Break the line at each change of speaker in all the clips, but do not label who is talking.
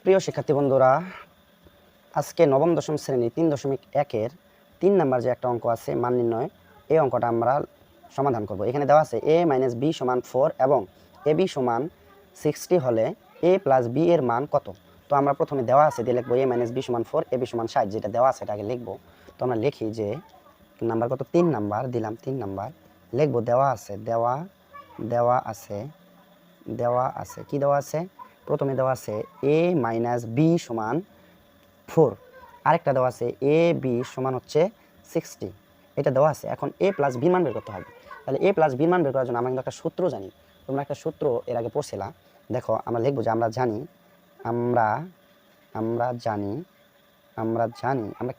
প্রিয় শিক্ষার্থী বন্ধুরা, আজকে নবম দশম শ্রেণী 3.1-এর 3 নাম্বার যে একটা অঙ্ক আছে মান নির্ণয়, এই অঙ্কটা আমরা সমাধান করব। এখানে দেওয়া আছে a - b = 4 এবং ab = 60 হলে a + b এর মান কত। তো আমরা প্রথমে দেওয়া আছে দিয়ে লিখবো a - b = 4, ab = 60, যেটা দেওয়া আছে এটা আগে লিখবো। তো আমরা লিখি যে নাম্বার কত, 3 নাম্বার দিলাম, 3 নাম্বার লিখবো। দেওয়া আছে কি দেওয়া আছে, প্রথমে দেওয়া আছে a - b = 4, আরেকটা দেওয়া আছে a b = হচ্ছে 60, এটা দেওয়া আছে। এখন a + b মান বের করতে হবে। তাহলে a + b মান বের করার জন্য আমরা কিন্তু একটা সূত্র জানি। তোমরা একটা সূত্র এর আগে পড়ছিলা, দেখো আমরা লিখবো যে আমরা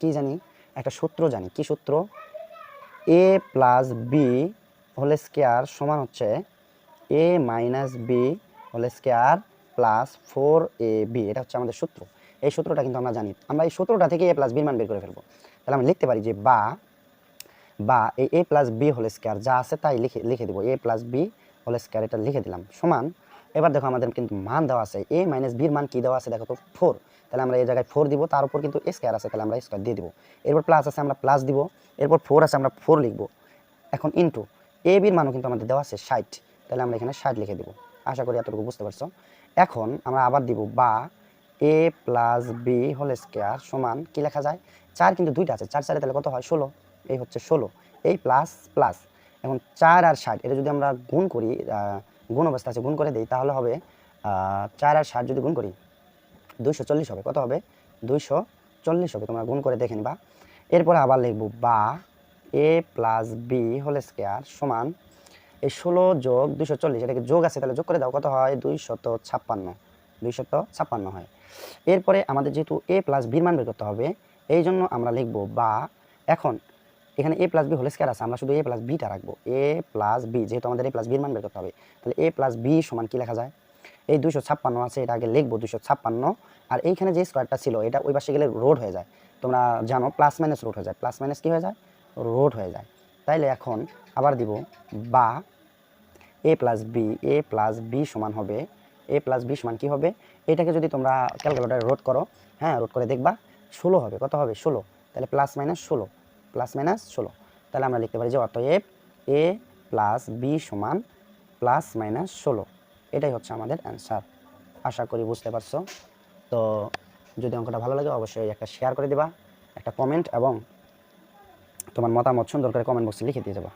কি জানি, একটা সূত্র জানি। কি সূত্র? a + b হোল স্কয়ার সমান হচ্ছে a - b whole square plus 4ab, এটা হচ্ছে আমাদের সূত্র। এই সূত্রটা কিন্তু আমরা জানি। আমরা এই সূত্রটা থেকে a + b এর মান বের করে ফেলবো। তাহলে আমরা লিখতে পারি যে বা এই a + b হোল স্কয়ার যা আছে তাই লিখে দিব, a + b হোল স্কয়ার, এটা লিখে দিলাম, সমান। এবার দেখো আমাদের কিন্তু মান দেওয়া আছে, a - b এর মান কি দেওয়া আছে দেখো তো, 4। তাহলে আমরা এই জায়গায় 4 দিব, তার উপর কিন্তু স্কয়ার আছে, তাহলে আমরা স্কয়ার দিয়ে দিব। এরপর প্লাস আছে, আমরা প্লাস দিব। এরপর 4 আছে, আমরা 4 লিখব। এখন ইনটু a b এর মানও কিন্তু আমাদের দেওয়া আছে 60, তাহলে আমরা এখানে 60 লিখে দিব। আশা করি এতটুকু বুঝতে পারছো। এখন আমরা আবার দিব বা a + b হোল স্কয়ার সমান কি লেখা যায়, 4 কিন্তু দুইটা আছে, 4 4 তাহলে কত হয়, 16, এই হচ্ছে 16, এই প্লাস প্লাস। এখন 4 আর 60 এটা যদি আমরা গুণ করি, গুণ অবস্থা আছে, গুণ করে দেই, তাহলে হবে 4 আর 60 যদি গুণ করি 240 হবে। কত হবে? 240 হবে। তোমরা গুণ করে দেখে নিবা। এরপরে আবার লিখব বা a + b হোল স্কয়ার সমান এই 16 যোগ 240, এটাকে যোগ আছে তাহলে যোগ করে দাও, কত হয়? 256 হয়। এরপরে আমাদের যেহেতু a + b এর মান বের করতে হবে, এই জন্য আমরা লিখব বা, এখন এখানে a + b হোল স্কয়ার আছে, আমরা শুধু a + b টা রাখবো, a + b, যেহেতু আমাদের a + b এর মান বের করতে হবে। তাহলে a + b সমান কি লেখা যায়, এই 256 আছে, এটা আগে লিখবো 256, আর এইখানে যে স্কয়ারটা ছিল এটা ওই পাশে গেলে রোড হয়ে যায়। তোমরা জানো প্লাস মাইনাস রোড হয়ে যায়, প্লাস মাইনাস কি হয়ে যায়, রোড হয়ে যায়। তাইলে এখন আবার দিব বা a + b সমান হবে, a + b সমান কি হবে, এটাকে যদি তোমরা ক্যালকুলেটরে রোড করো, হ্যাঁ রোড করে দেখবা 16 হবে। কত হবে? 16, তাহলে প্লাস মাইনাস 16, তাহলে আমরা লিখতে পারি যে অতএব a + b সমান +-16, এটাই হচ্ছে আমাদের অ্যান্সার। আশা করি বুঝতে পারছো। তো যদি অঙ্কটা ভালো লাগে অবশ্যই একটা শেয়ার করে দিবা, একটা কমেন্ট এবং তোমার মতামত সুন্দর করে কমেন্ট বক্সে লিখে দিয়ে যাবা।